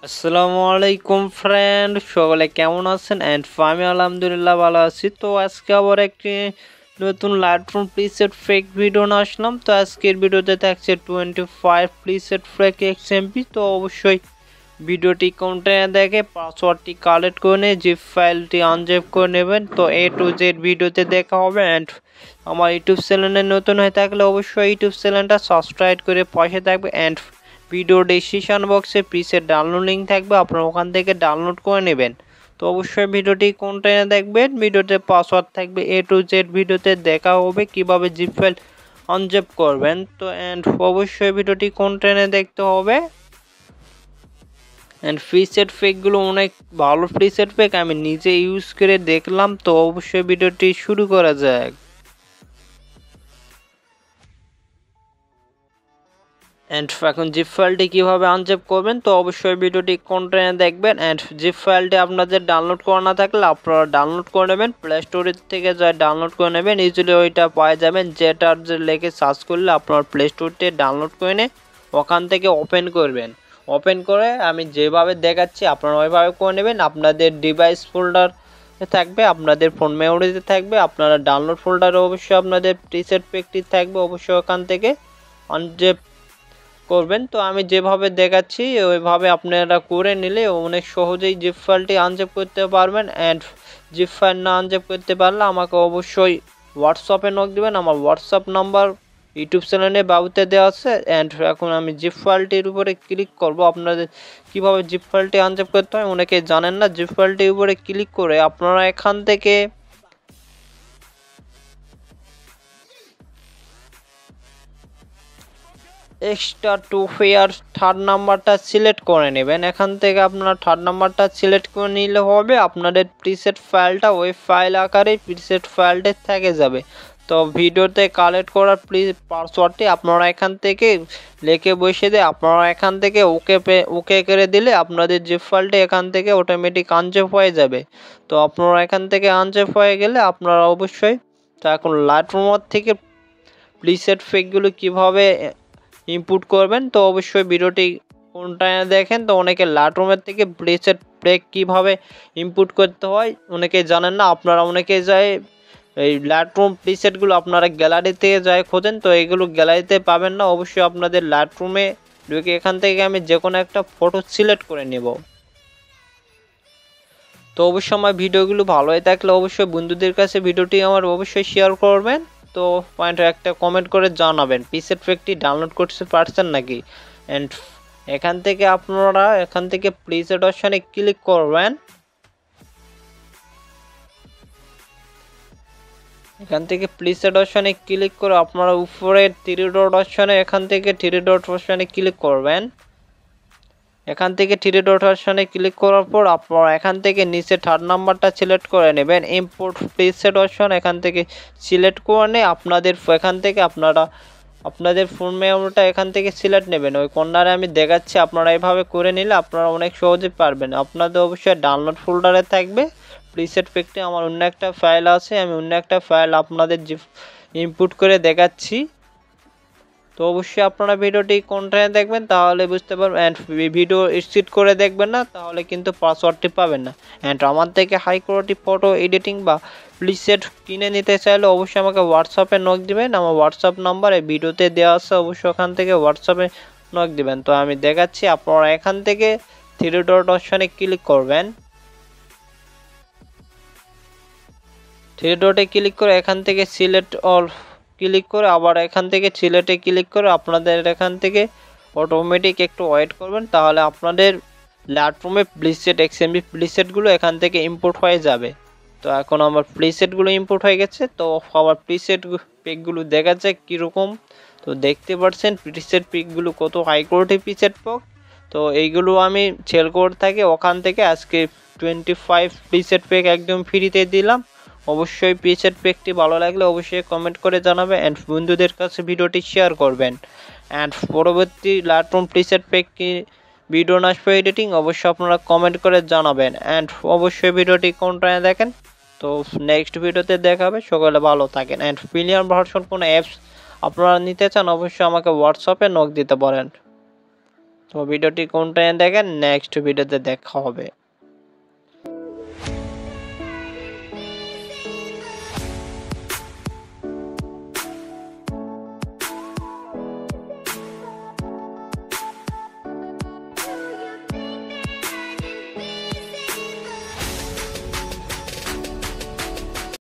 আসসালামু আলাইকুম ফ্রেন্ড, সকলে কেমন আছেন? আমি আলহামদুলিল্লাহ ভালো আছি। তো আজকে আবার একটি নতুন লাইটরুম প্রিসেট ফেক ভিডিও নিয়ে আসলাম। তো আজকের ভিডিওতে থাকছে 25 প্রিসেট ফেক এক্সএমপি। তো অবশ্যই ভিডিওটি কন্টেন্ট দেখে পাসওয়ার্ডটি কালেক্ট করে নিয়ে জিপ ফাইলটি আনজিপ করে নেবেন। তো A to Z ভিডিওতে দেখা হবে। অ্যান্ড আমার ইউটিউব চ্যানেলে নতুন হয়ে থাকলে অবশ্যই ইউটিউব চ্যানেলটা সাবস্ক্রাইব করে পাশে থাকবে। অ্যান্ড ভিডিও ডিসক্রিপশন বক্সে প্রিসেট ডাউনলোড লিঙ্ক থাকবে, আপনারা ওখান থেকে ডাউনলোড করে নেবেন। তো অবশ্যই ভিডিওটি কন্টেন্ট দেখবেন, ভিডিওতে পাসওয়ার্ড থাকবে A to Z ভিডিওতে দেখা হবে কিভাবে জিপ ফাইল আনজিপ করবেন। তো অবশ্যই ভিডিওটি কন্টেন্টে দেখতে হবে। প্রিসেট ফেকগুলো অনেক ভালো প্রিসেট ফেক, আমি নিজে ইউজ করে দেখলাম। তো অবশ্যই ভিডিওটি শুরু করা যাক। এখন জিপ ফাইলটি কীভাবে আনজিপ করবেন, তো অবশ্যই ভিডিওটি কন্টেন্টে দেখবেন। জিপ ফাইলটি আপনাদের ডাউনলোড করা না থাকলে আপনারা ডাউনলোড করে নেবেন, প্লে স্টোরের থেকে যা ডাউনলোড করে নেবেন। ইজিলি ওইটা পাওয়া যাবেন, যেটার যে লেগে সার্চ করলে আপনার প্লে স্টোরটি ডাউনলোড করে নিয়ে ওখান থেকে ওপেন করবেন। ওপেন করে আমি যেভাবে দেখাচ্ছি আপনারা ওইভাবে করে নেবেন। আপনাদের ডিভাইস ফোল্ডার থাকবে, আপনাদের ফোন মেমোরিতে থাকবে, আপনারা ডাউনলোড ফোল্ডারে অবশ্যই আপনাদের প্রিসেট পেকটি থাকবে, অবশ্যই ওখান থেকে আনজিপ করবেন। তো আমি যেভাবে দেখাচ্ছি ওইভাবে আপনারা করে নিলে অনেক সহজেই জিপ ফাইলটি আনজিপ করতে পারবেন। জিপ ফাইল না আনজিপ করতে পারলে আমাকে অবশ্যই হোয়াটসঅ্যাপে নক দেবেন। আমার হোয়াটসঅ্যাপ নাম্বার ইউটিউব চ্যানেলে বাবুতে দেওয়া আছে। এখন আমি জিপ ফাইলটির উপরে ক্লিক করব। আপনাদের কিভাবে জিপ ফাইলটি আনজিপ করতে হয় অনেকে জানেন না। জিপ ফাইলটির উপরে ক্লিক করে আপনারা এখান থেকে এক্সট্রা টু ফেয়ার থার্ড নাম্বারটা সিলেক্ট করে নেবেন। এখান থেকে আপনারা থার্ড নাম্বারটা সিলেক্ট করে নিলে হবে, আপনাদের প্রিসেট ফাইলটা ওই ফাইল আকারে প্রিসেট ফাইলটা থেকে যাবে। তো ভিডিওতে কালেক্ট করার পাসওয়ার্ডটি আপনারা এখান থেকে লিখে বসিয়ে দিয়ে আপনারা এখান থেকে ওকে করে দিলে আপনাদের জিপ ফাইলটি এখান থেকে অটোমেটিক আনজিপ হয়ে যাবে। তো আপনারা এখান থেকে আনজিপ হয়ে গেলে আপনারা অবশ্যই তো এখন লাইটরুম থেকে প্রিসেট ফেকগুলো কীভাবে ইনপুট করবেন, তো অবশ্যই ভিডিওটি কোনটা দেখেন। তো অনেকে লাইটরুমের থেকে প্রিসেট ফেক কীভাবে ইনপুট করতে হয় অনেকে জানেন না। আপনারা অনেকে যায় এই লাইটরুম প্রিসেটগুলো আপনারা গ্যালারিতে যায় খোঁজেন, তো এইগুলো গ্যালারিতে পাবেন না। অবশ্যই আপনাদের লাইটরুমে ঢুকে এখান থেকে আমি যে কোনো একটা ফটো সিলেক্ট করে নেব। তো অবশ্যই আমার ভিডিওগুলো ভালো হয়ে থাকলে অবশ্যই বন্ধুদের কাছে ভিডিওটি আমার অবশ্যই শেয়ার করবেন। তো একটা কমেন্ট করে জানাবেন প্রিসেট ফেকটি ডাউনলোড করতে পারছেন নাকি। অ্যান্ড এখান থেকে আপনারা এখান থেকে প্রিসেট অপশানে ক্লিক করবেন। এখান থেকে প্রিসেট অপশানে ক্লিক করে আপনারা উপরে থ্রি ডট অপশানে এখান থেকে থ্রি ডট অপশানে ক্লিক করবেন। এখান থেকে থ্রি ডট অপশানে ক্লিক করার পর আপনারা এখান থেকে নিচে থার্ড নাম্বারটা সিলেক্ট করে নেবেন। ইম্পোর্ট প্রিসেট অপশন এখান থেকে সিলেক্ট করে নিয়ে আপনাদের এখান থেকে আপনারা আপনাদের ফোন মেমোরিটা এখান থেকে সিলেক্ট নেবেন। ওই কর্নারে আমি দেখাচ্ছি, আপনারা এইভাবে করে নিলে আপনারা অনেক সহজে পারবেন। আপনাদের অবশ্যই ডাউনলোড ফোল্ডারে থাকবে প্রিসেট পেকটি। আমার অন্য একটা ফাইল আছে, আমি অন্য একটা ফাইল আপনাদের ইনপুট করে দেখাচ্ছি। তো অবশ্যই আপনারা ভিডিওটি কন্টিনিউ দেখবেন, তাহলে বুঝতে পারবেন। ভিডিও স্কিপ করে দেখবেন না, তাহলে কিন্তু পাসওয়ার্ডটি পাবেন না। আমার থেকে হাই কোয়ালিটি ফটো এডিটিং বা প্রিসেট কিনে নিতে চাইলে অবশ্যই আমাকে হোয়াটসঅ্যাপে নক দিবেন। আমার হোয়াটসঅ্যাপ নাম্বারে ভিডিওতে দেওয়া আছে, অবশ্যই ওখান থেকে হোয়াটসঅ্যাপে নক দিবেন। তো আমি দেখাচ্ছি, আপনারা এখান থেকে থ্রি ডট অপশনে ক্লিক করবেন। থ্রি ডটে ক্লিক করে এখান থেকে সিলেক্ট অল ক্লিক করে আবার এখান থেকে সিলেটে ক্লিক করে আপনাদের এখান থেকে অটোমেটিক একটু ওয়েট করবেন, তাহলে আপনাদের লাইটরুমে প্রিসেট এক্সএমবি প্রিসেটগুলো এখান থেকে ইম্পোর্ট হয়ে যাবে। তো এখন আমার প্রিসেটগুলো ইম্পোর্ট হয়ে গেছে। তো আবার প্রিসেট পিকগুলো দেখা যায় কীরকম। তো দেখতে পাচ্ছেন প্রিসেট পিকগুলো কত হাই কোয়ালিটি প্রিসেট পিক। তো এইগুলো আমি সেল করে থাকি ওখান থেকে। আজকে 25 প্রিসেট পিক একদম ফ্রিতে দিলাম। অবশ্যই প্রিসেট পেকটি ভালো লাগলে অবশ্যই কমেন্ট করে জানাবেন অ্যান্ড বন্ধুদের কাছে ভিডিওটি শেয়ার করবেন। অ্যান্ড পরবর্তী লাইটরুম প্রিসেট পেক কি ভিডিও আসবে এডিটিং অবশ্যই আপনারা কমেন্ট করে জানাবেন। অ্যান্ড অবশ্যই ভিডিওটি কোনটা দেখেন। তো নেক্সট ভিডিওতে দেখা হবে, সকলে ভালো থাকেন। অ্যান্ড প্রিমিয়াম ভার্সন কোনো অ্যাপস আপনারা নিতে চান অবশ্যই আমাকে হোয়াটসঅ্যাপে নক দিতে পারেন। তো ভিডিওটি কোনটায় দেখেন, নেক্সট ভিডিওতে দেখা হবে।